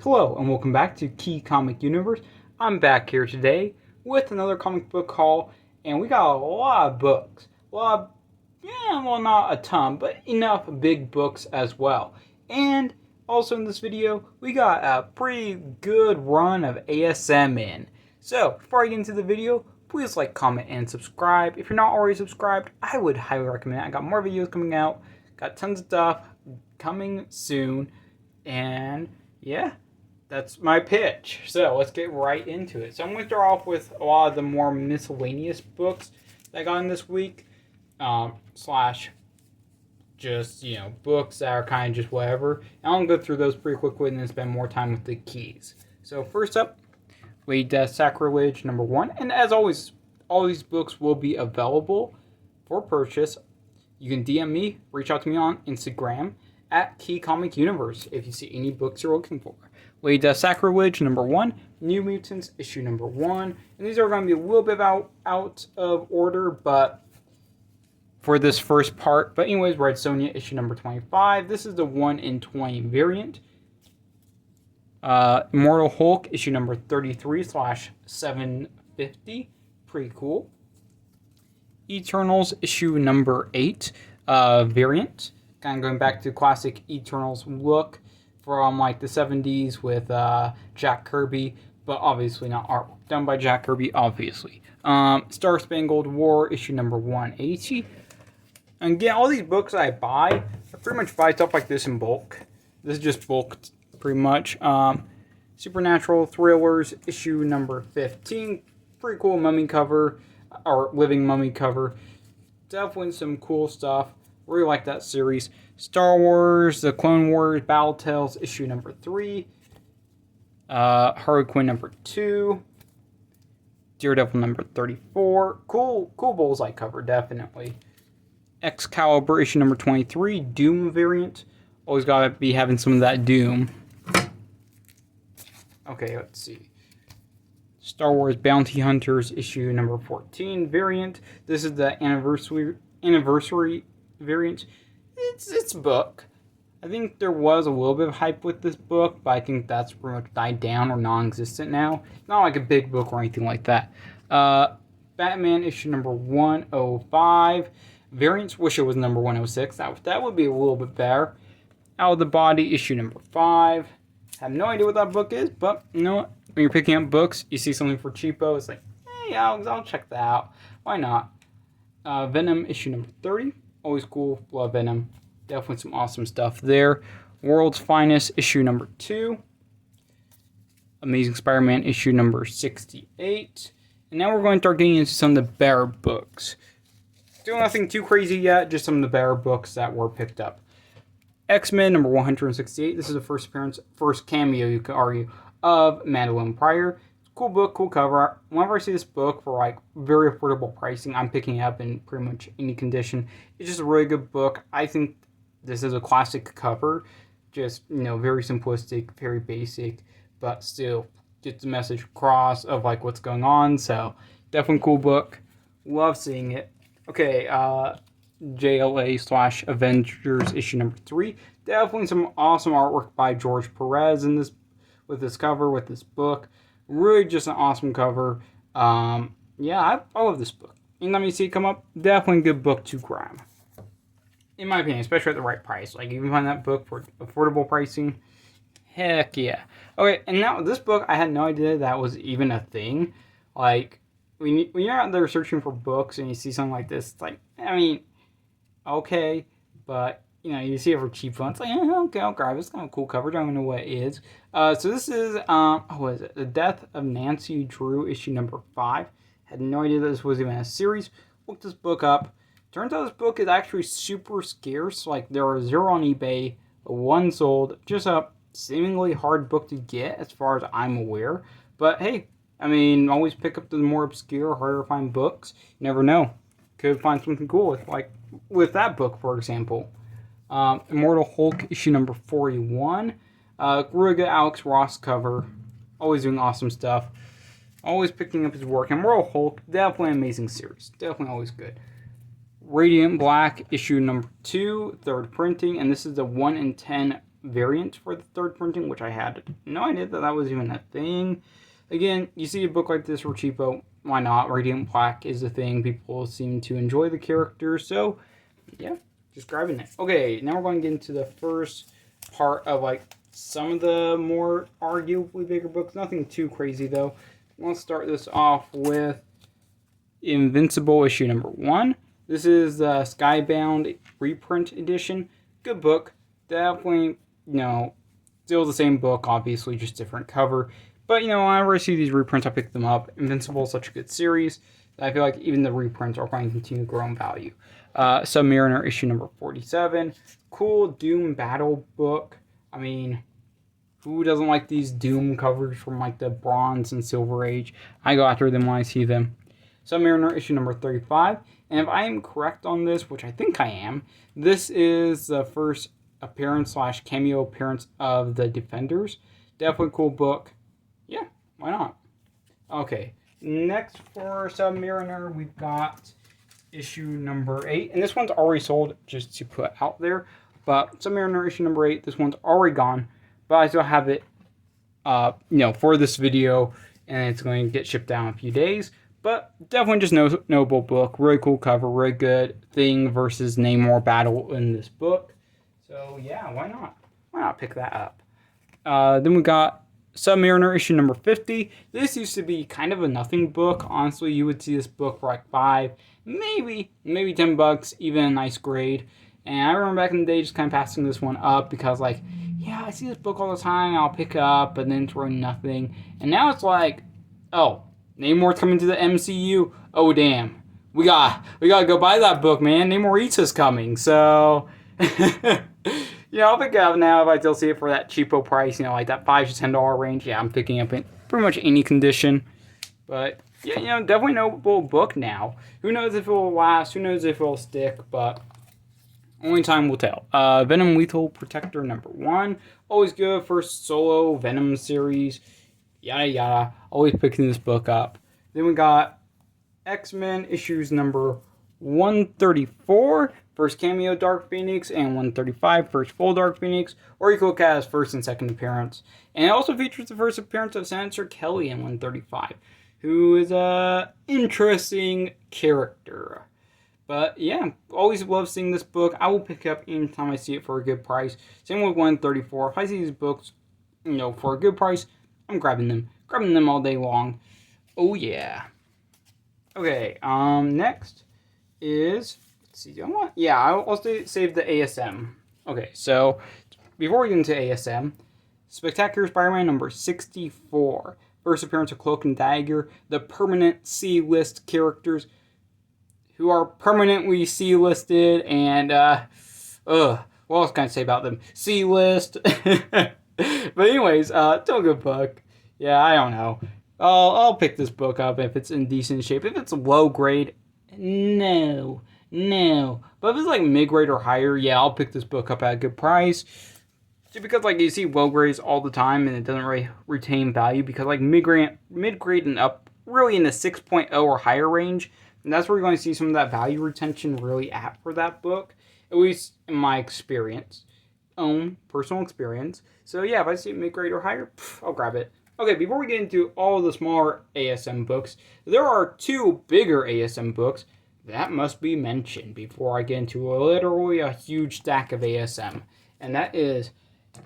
Hello and welcome back to Key Comic Universe. I'm back here today with another comic book haul, and we got a lot of books. Well, not a ton, but enough big books as well. And also in this video, we got a pretty good run of ASM in. So before I get into the video, please like, comment, and subscribe. If you're not already subscribed, I would highly recommend it. I got more videos coming out, got tons of stuff coming soon, and yeah, that's my pitch. So let's get right into it. So I'm going to start off with a lot of the more miscellaneous books that I got in this week, slash just, books that are kind of just whatever. And I'll go through those pretty quickly and then spend more time with the keys. So first up, Lady Death Sacrilege #1. And as always, all these books will be available for purchase. You can DM me, reach out to me on Instagram at Key Comic Universe if you see any books you're looking for. Lady Death Sacrilege #1, New Mutants issue #1, and these are going to be a little bit out of order, but for this first part. But anyways, Red Sonja issue #25. This is the 1 in 20 variant. Immortal Hulk issue #33/750, pretty cool. Eternals issue #8, variant. Kind of going back to classic Eternals look from like the 70s with Jack Kirby, but obviously not artwork done by Jack Kirby, obviously. Star Spangled War issue #180. And again, all these books I buy, I pretty much buy stuff like this in bulk. This is just bulk, pretty much. Supernatural Thrillers issue #15. Pretty cool mummy cover, or living mummy cover. Definitely some cool stuff. Really like that series. Star Wars, The Clone Wars, Battle Tales, issue #3. Harley Quinn #2. Daredevil #34. Cool bullseye cover, definitely. Excalibur issue #23. Doom variant. Always gotta be having some of that Doom. Okay, let's see. Star Wars Bounty Hunters issue #14 variant. This is the anniversary variant. It's a book. I think there was a little bit of hype with this book, but I think that's pretty much died down or non-existent now. Not like a big book or anything like that. Batman issue #105 variants. Wish it was #106. That would be a little bit better. Out of the Body issue #5. Have no idea what that book is, but you know what? When you're picking up books, you see something for cheapo, it's like, hey, I'll check that out. Why not? Venom issue #30. Always cool. Love Venom. Definitely some awesome stuff there. World's Finest issue #2. Amazing Spider-Man issue #68. And now we're going to start getting into some of the better books. Doing nothing too crazy yet, just some of the better books that were picked up. X-Men #168. This is the first cameo, you could argue, of Madeline Pryor. Cool book, cool cover. Whenever I see this book for like very affordable pricing, I'm picking it up in pretty much any condition. It's just a really good book. I think this is a classic cover. Just, very simplistic, very basic, but still gets the message across of like what's going on. So definitely cool book. Love seeing it. Okay, JLA/Avengers issue #3. Definitely some awesome artwork by George Perez in this, with this cover, with this book. Really just an awesome cover. Yeah, I love this book. Anytime you see it come up, definitely a good book to grab. In my opinion, especially at the right price. Like, you can find that book for affordable pricing. Heck yeah. Okay, and now this book, I had no idea that was even a thing. Like, when you're out there searching for books and you see something like this, it's like, okay, but you see it for cheap fun. It's like, okay, I'll grab it. It's kind of a cool cover. Don't even know what it is. So this is, what is it? The Death of Nancy Drew, issue #5. Had no idea that this was even a series. Looked this book up. Turns out this book is actually super scarce. Like, there are 0 on eBay, 1 sold. Just a seemingly hard book to get, as far as I'm aware. But hey, always pick up the more obscure, harder to find books. You never know. Could find something cool with that book, for example. Immortal Hulk issue #41. Really good Alex Ross cover. Always doing awesome stuff. Always picking up his work. Immortal Hulk, definitely an amazing series. Definitely always good. Radiant Black issue #2, 3rd printing, and this is the 1 in 10 variant for the third printing, which I had no idea that was even a thing. Again, you see a book like this for cheapo, why not? Radiant Black is a thing. People seem to enjoy the character, so yeah, just grabbing it. Okay, now we're going to get into the first part of like some of the more arguably bigger books. Nothing too crazy though. Let's start this off with Invincible issue number 1. This is the Skybound reprint edition. Good book. Definitely, still the same book, obviously, just different cover. But, whenever I see these reprints, I pick them up. Invincible is such a good series that I feel like even the reprints are going to continue to grow in value. Submariner issue number 47. Cool Doom battle book. I mean, who doesn't like these Doom covers from like the Bronze and Silver Age? I go after them when I see them. Submariner issue number 35. And if I am correct on this, which I think I am, this is the first appearance / cameo appearance of the Defenders. Definitely cool book. Yeah, why not? Okay, next for Submariner, we've got issue number 8. And this one's already sold, just to put out there. But Submariner issue number 8, this one's already gone. But I still have it, for this video. And it's going to get shipped down in a few days. But definitely just notable book. Really cool cover. Really good Thing versus Namor battle in this book. So, yeah, why not? Why not pick that up? Then we got Submariner issue number 50. This used to be kind of a nothing book. Honestly, you would see this book for like $5, maybe $10, even a nice grade. And I remember back in the day just kind of passing this one up because like, yeah, I see this book all the time. I'll pick it up, but then it's really nothing. And now it's like, oh, Namor's coming to the MCU. Oh damn, we gotta go buy that book, man. Namor Eats coming, so I'll pick it up now if I still see it for that cheapo price. Like that $5 to $10 range. Yeah, I'm picking up in pretty much any condition. But yeah, definitely notable book now. Who knows if it will last? Who knows if it will stick? But only time will tell. Venom Lethal Protector number 1. Always good. First solo Venom series. Yada yada. Always picking this book up. Then we got X-Men issues number 134. First cameo Dark Phoenix. And 135. First full Dark Phoenix. Or you could look at as first and second appearance. And it also features the first appearance of Senator Kelly in 135. Who is a interesting character. But yeah, always love seeing this book. I will pick it up anytime I see it for a good price. Same with 134. If I see these books, for a good price, I'm grabbing them. Grabbing them all day long. Oh yeah. Okay, next is, let's see, I'll save the ASM. Okay, so before we get into ASM, Spectacular Spider-Man number 64. First appearance of Cloak and Dagger, the permanent C-list characters who are permanently C-listed, and, what else can I say about them? C-list. But anyways, still a good book. Yeah, I don't know. I'll pick this book up if it's in decent shape. If it's low grade, no. But if it's like mid grade or higher, yeah, I'll pick this book up at a good price. Just because like you see low grades all the time and it doesn't really retain value because like mid grade and up, really in the 6.0 or higher range, and that's where you're going to see some of that value retention really at for that book, at least in my experience, own personal experience. So yeah, if I see mid grade or higher, I'll grab it. Okay, before we get into all of the smaller ASM books, there are 2 bigger ASM books that must be mentioned before I get into literally a huge stack of ASM. And that is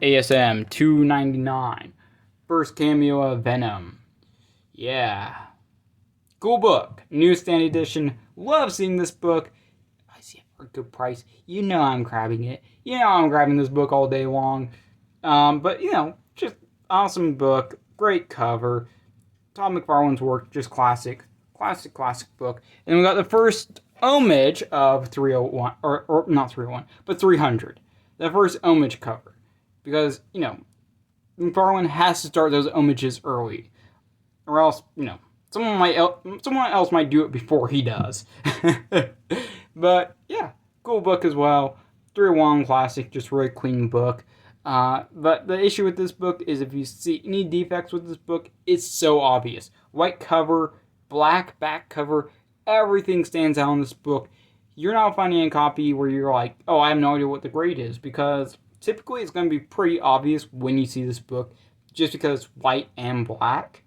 ASM 299. First cameo of Venom. Yeah. Cool book. Newsstand edition. Love seeing this book. I see it for a good price. I'm grabbing it. I'm grabbing this book all day long. But, just awesome book. Great cover. Todd McFarlane's work, just classic book. And we got the first homage of 301, or not 301, but 300. The first homage cover. Because, McFarlane has to start those homages early. Or else, someone else might do it before he does. But, yeah, cool book as well. 301 classic, just really clean book. But the issue with this book is if you see any defects with this book, it's so obvious. White cover, black back cover, everything stands out in this book. You're not finding a copy where you're like, oh, I have no idea what the grade is, because typically it's going to be pretty obvious when you see this book, just because it's white and black,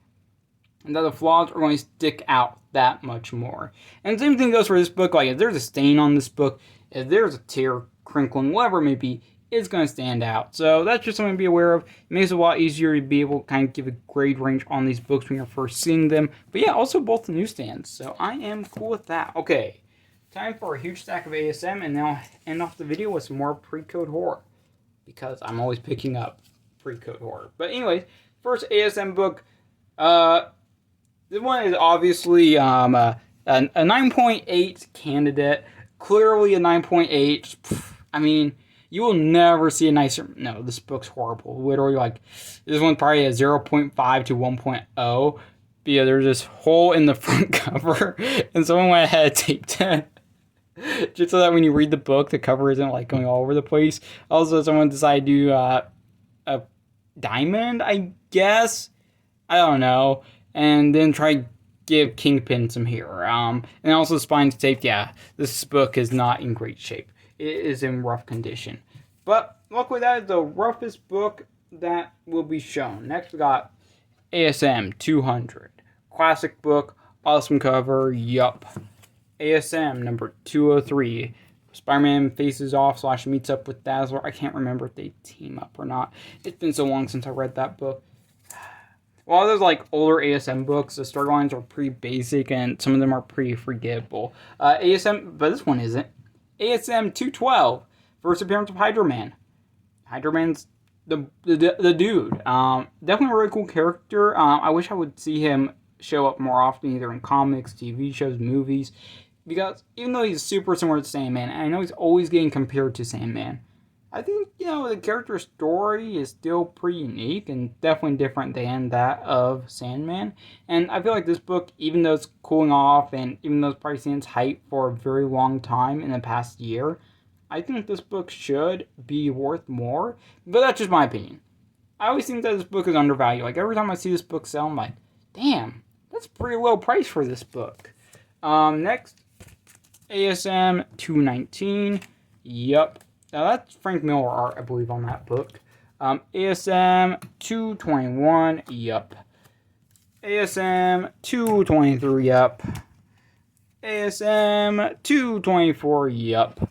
and that the flaws are going to stick out that much more. And the same thing goes for this book. Like, if there's a stain on this book, if there's a tear, crinkling, whatever it may be, it's going to stand out. So that's just something to be aware of. It makes it a lot easier to be able to kind of give a grade range on these books when you're first seeing them. But yeah, also both the newsstands. So I am cool with that. Okay, time for a huge stack of ASM, and then I'll end off the video with some more pre-code horror, because I'm always picking up pre-code horror. But anyways, first ASM book. This one is obviously a 9.8 candidate. Clearly a 9.8. I mean, you will never see a nicer... No, this book's horrible. Literally, like, this one's probably a 0.5 to 1.0. Yeah, there's this hole in the front cover, and someone went ahead and taped it. Just so that when you read the book, the cover isn't, like, going all over the place. Also, someone decided to do a diamond, I guess? I don't know. And then try to give Kingpin some here. And also spine tape. Yeah, this book is not in great shape. It is in rough condition. But luckily that is the roughest book that will be shown. Next we got ASM 200. Classic book. Awesome cover. Yup. ASM number 203. Spider-Man faces off / meets up with Dazzler. I can't remember if they team up or not. It's been so long since I read that book. Well, there's like older ASM books. The storylines are pretty basic, and some of them are pretty forgettable. ASM, but this one isn't. ASM 212, first appearance of Hydro Man. Hydro Man's the dude. Definitely a really cool character. I wish I would see him show up more often, either in comics, TV shows, movies. Because even though he's super similar to Sandman, and I know he's always getting compared to Sandman, I think, the character story is still pretty unique and definitely different than that of Sandman. And I feel like this book, even though it's cooling off and even though it's probably seen its hype for a very long time in the past year, I think this book should be worth more. But that's just my opinion. I always think that this book is undervalued. Like, every time I see this book sell, I'm like, damn, that's a pretty low price for this book. Next, ASM 219. Yup. Now, that's Frank Miller art, I believe, on that book. ASM 221, yup. ASM 223, yup. ASM 224, yup.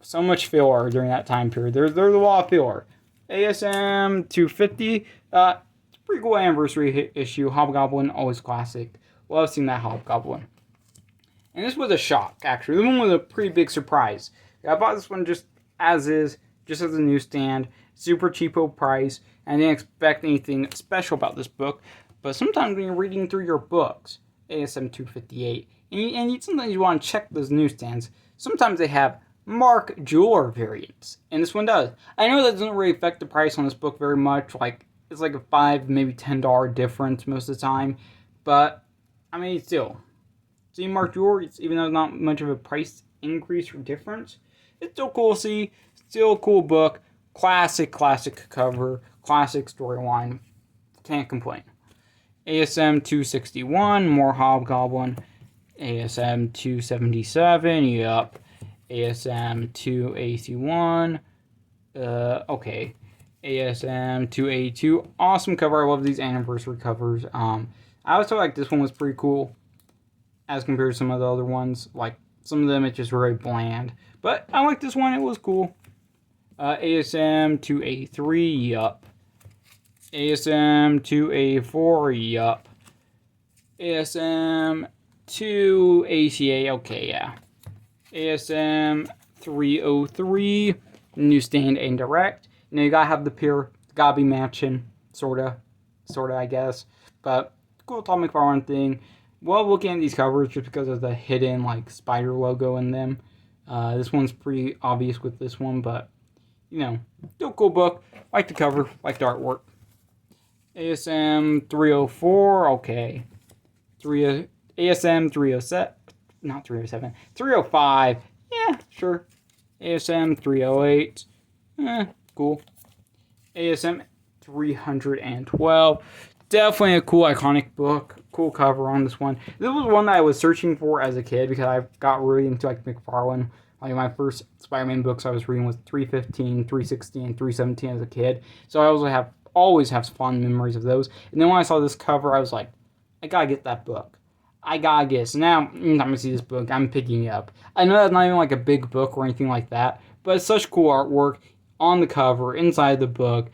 So much filler during that time period. There's a lot of filler. ASM 250, it's a pretty cool anniversary issue. Hobgoblin, always classic. Love seeing that Hobgoblin. And this was a shock, actually. This one was a pretty big surprise. I bought this one just as is, just as a newsstand, super cheapo price, and I didn't expect anything special about this book. But sometimes when you're reading through your books, ASM 258, and sometimes you want to check those newsstands, sometimes they have Mark Jeweler variants, and this one does. I know that doesn't really affect the price on this book very much, like, it's like a $5, maybe $10 difference most of the time, but, I mean, still, see Mark Jeweler, even though it's not much of a price increase or difference, it's still cool to see. Still a cool book. Classic cover. Classic storyline. Can't complain. ASM 261. More Hobgoblin. ASM 277. Yup. ASM 281. Okay. ASM 282. Awesome cover. I love these anniversary covers. I always felt like this one was pretty cool as compared to some of the other ones. Like, some of them, it's just very bland. But I like this one. It was cool. ASM 283, yup. ASM 284, yup. ASM 288, okay, yeah. ASM 303, newsstand and direct. Now you gotta have the pair, gotta be matching, sorta, I guess. But cool Tom McFarlane thing. Well, looking at these covers just because of the hidden, like, spider logo in them. This one's pretty obvious with this one, but, still a cool book. Like the cover, like the artwork. ASM 304, okay. ASM 307, not 307, 305, yeah, sure. ASM 308, cool. ASM 312, definitely a cool, iconic book. Cool cover on this one. This was one that I was searching for as a kid because I got really into, like, McFarlane Like my first Spider-Man books I was reading was 315, 316, and 317 as a kid. So I always have fond memories of those. And then when I saw this cover, I was like, I gotta get that book. I gotta get it. So now, I'm gonna see this book, I'm picking it up. I know that's not even like a big book or anything like that, but it's such cool artwork on the cover, inside the book.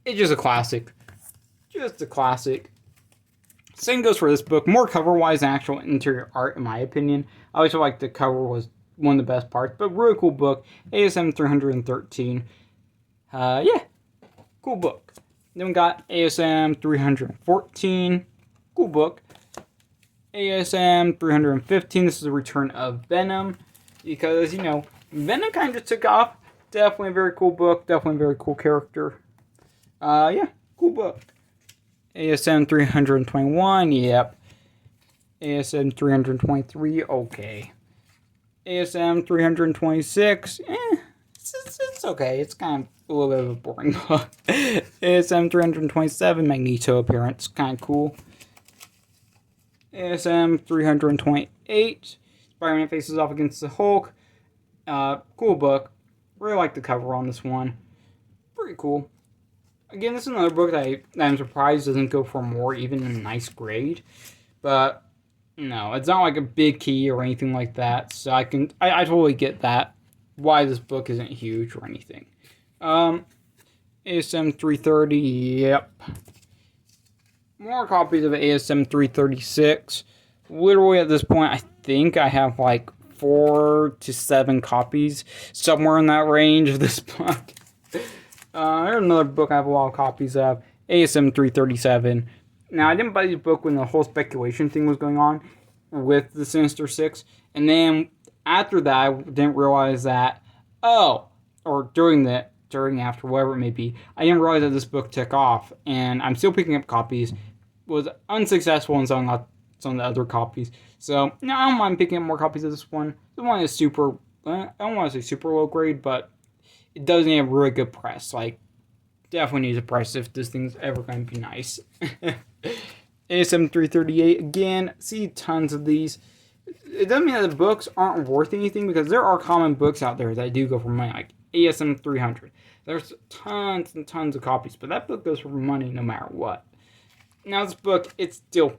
It's just a classic. Just a classic. Same goes for this book. More cover-wise than actual interior art, in my opinion. I always feel like the cover was one of the best parts, but really cool book. ASM 313. Yeah, cool book. Then we got ASM 314. Cool book. ASM 315. This is a return of Venom, because, you know, Venom kind of just took off. Definitely a very cool book. Definitely a very cool character. Yeah, cool book. ASM 321, yep. ASM 323, okay. ASM 326, it's okay. It's kind of a little bit of a boring book. ASM 327, Magneto appearance, kind of cool. ASM 328, Spider-Man faces off against the Hulk. Cool book. Really like the cover on this one. Pretty cool. Again, this is another book that I'm surprised doesn't go for more, even in a nice grade. But, no, it's not like a big key or anything like that. So I totally get that, why this book isn't huge or anything. ASM 330, yep. More copies of ASM 336. Literally at this point, I think I have like 4 to 7 copies, somewhere in that range of this book. Here's another book I have a lot of copies of, ASM 337. Now, I didn't buy this book when the whole speculation thing was going on with the Sinister Six, and then after that, I didn't realize that, during, after, whatever it may be, I didn't realize that this book took off, and I'm still picking up copies, was unsuccessful in selling out some of the other copies, so, no, I don't mind picking up more copies of this one. This one is super, I don't want to say super low grade, but it does need a really good press. Like, definitely needs a press if this thing's ever going to be nice. ASM 338, again, see tons of these. It doesn't mean that the books aren't worth anything, because there are common books out there that do go for money, like ASM 300. There's tons and tons of copies, but that book goes for money no matter what. Now, this book, it's still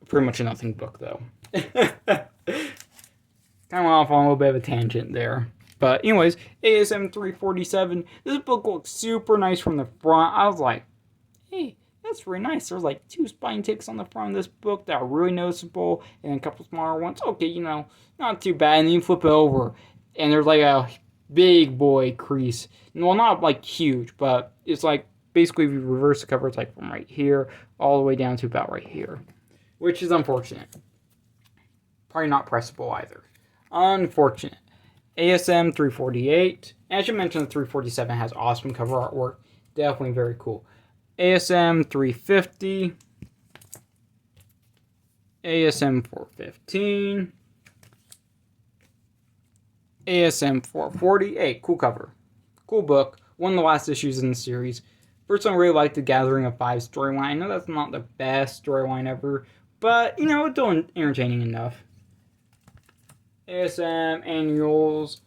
pretty much a nothing book, though. Kind of went off on a little bit of a tangent there. But anyways, ASM 347. This book looks super nice from the front. I was like, hey, that's really nice. There's like 2 spine ticks on the front of this book that are really noticeable, and a couple smaller ones. Okay, you know, not too bad. And then you flip it over, and there's like a big boy crease. Well, not like huge, but it's like basically if you reverse the cover, it's like from right here all the way down to about right here, which is unfortunate. Probably not pressable either. Unfortunate. ASM 348. As you mentioned, the 347 has awesome cover artwork. Definitely very cool. ASM 350. ASM 415. ASM 440. Hey, cool cover. Cool book. One of the last issues in the series. Personally, I really like the Gathering of Five storyline. I know that's not the best storyline ever, but, you know, it's still entertaining enough. ASM annuals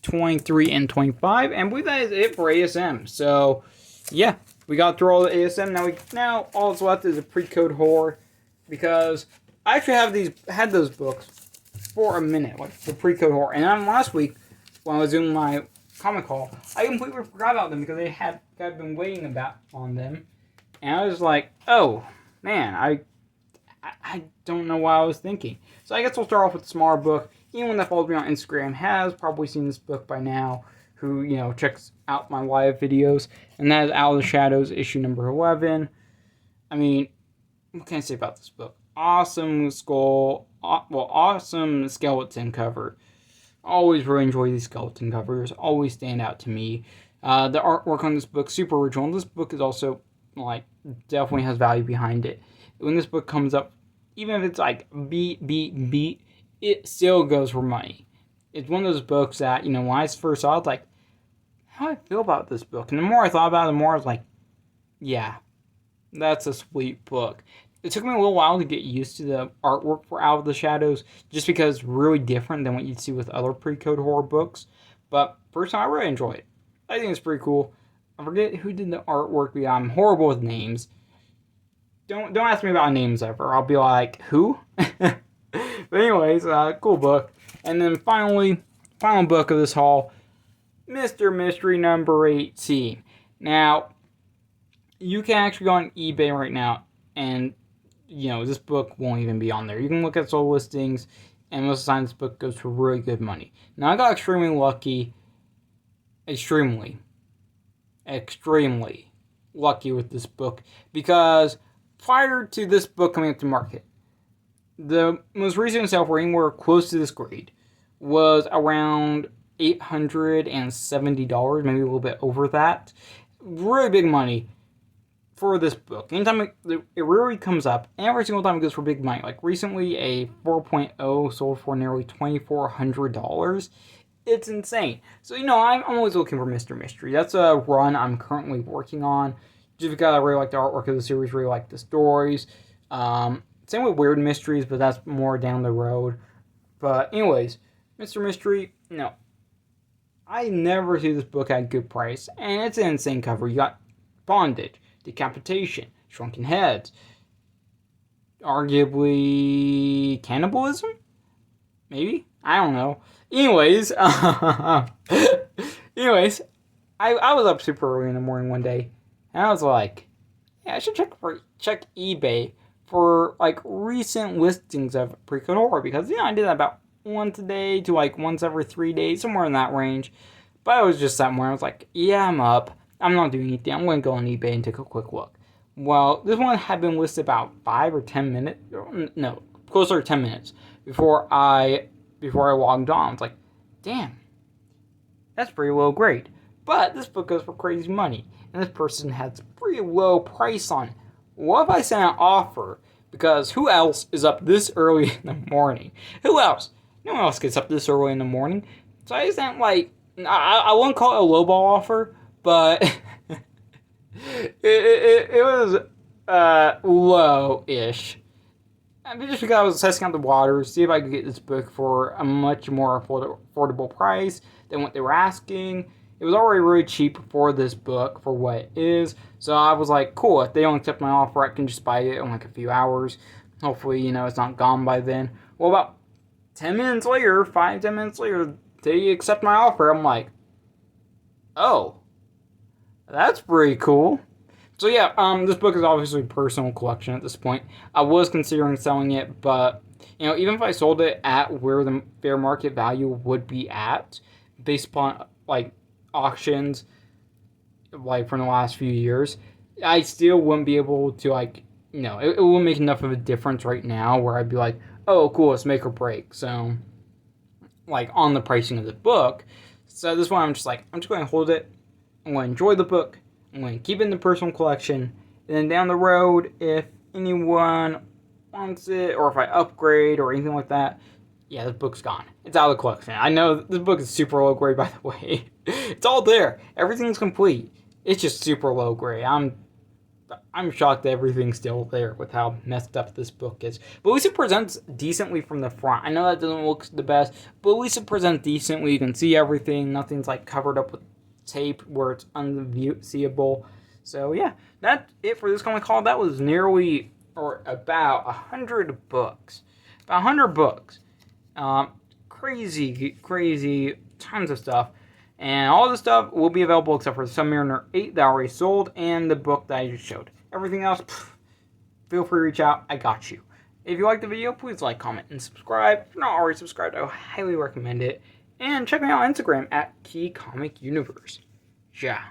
23 and 25, and I believe that is it for ASM. So, yeah, we got through all the ASM. Now all that's left is a pre-code horror, because I actually had those books for a minute, like the pre-code horror. And then last week, when I was doing my comic haul, I completely forgot about them because I've been waiting on them, and I was like, oh man, I don't know what I was thinking. So I guess we'll start off with the smaller book. Anyone that follows me on Instagram has probably seen this book by now, who, you know, checks out my live videos, and that is Out of the Shadows, issue number 11. I mean, what can I say about this book? Awesome awesome skeleton cover. Always really enjoy these skeleton covers, always stand out to me. The artwork on this book, super original. This book is also, like, definitely has value behind it. When this book comes up, even if it's like beat, it still goes for money. It's one of those books that, you know, when I first saw it, I was like, how do I feel about this book? And the more I thought about it, the more I was like, yeah, that's a sweet book. it took me a little while to get used to the artwork for Out of the Shadows, just because it's really different than what you'd see with other pre-code horror books. But personally, I really enjoy it. I think it's pretty cool. I forget who did the artwork, but I'm horrible with names. Don't ask me about names ever. I'll be like, who? But anyways, cool book. And then final book of this haul, Mr. Mystery number 18. Now, you can actually go on eBay right now, and this book won't even be on there. You can look at sold listings, and most of the time this book goes for really good money. Now, I got extremely lucky. Extremely lucky with this book, because prior to this book coming up to market, the most recent sale for anywhere close to this grade was around $870, maybe a little bit over that. Really big money for this book. Anytime it rarely comes up, and every single time it goes for big money. Like recently, a 4.0 sold for nearly $2,400. It's insane. So, I'm always looking for Mr. Mystery. That's a run I'm currently working on, just because I really like the artwork of the series, really like the stories. Same with Weird Mysteries, but that's more down the road. But anyways, Mr. Mystery, I never see this book at a good price, and it's an insane cover. You got bondage, decapitation, shrunken heads, arguably cannibalism? Maybe? I don't know. Anyways, I was up super early in the morning one day, and I was like, yeah, I should check eBay for like recent listings of pre-code horror, because I did that about once a day to like once every 3 days, somewhere in that range. But I was just somewhere, I was like, yeah, I'm up. I'm not doing anything. I'm going to go on eBay and take a quick look. Well, this one had been listed about 5 or 10 minutes. No, closer to 10 minutes before I logged on. I was like, damn, that's pretty low grade. But this book goes for crazy money, and this person has a pretty low price on it. What if I sent an offer? Because who else is up this early in the morning? Who else? No one else gets up this early in the morning. So I sent I wouldn't call it a lowball offer, but it was low-ish. Just because I was testing out the waters, see if I could get this book for a much more affordable price than what they were asking. It was already really cheap for this book, for what it is. So I was like, cool, if they don't accept my offer, I can just buy it in like a few hours. Hopefully, it's not gone by then. Well, about 10 minutes later, 5-10 minutes later, they accept my offer. I'm like, oh, that's pretty cool. So yeah, this book is obviously a personal collection at this point. I was considering selling it, but even if I sold it at where the fair market value would be at, based upon like auctions, like from the last few years, I still wouldn't be able to it wouldn't make enough of a difference right now where I'd be like, oh cool, it's make or break. So like on the pricing of the book. So this one I'm just going to hold it. I'm going to enjoy the book. I'm going to keep it in the personal collection, and then down the road, if anyone wants it, or if I upgrade or anything like that, yeah, this book's gone. It's out of the collection. I know this book is super low grade, by the way. It's all there. Everything's complete. It's just super low grade. I'm shocked that everything's still there with how messed up this book is. But at least it presents decently from the front. I know that doesn't look the best, but at least it presents decently. You can see everything. Nothing's covered up with tape where it's unseeable. So yeah, that's it for this comic haul. That was nearly, or about 100 books. About 100 books. Crazy, tons of stuff. And all the stuff will be available except for the Submariner 8 that I already sold and the book that I just showed. Everything else, feel free to reach out. I got you. If you liked the video, please like, comment, and subscribe. If you're not already subscribed, I highly recommend it. And check me out on Instagram at KeyComicUniverse. Yeah.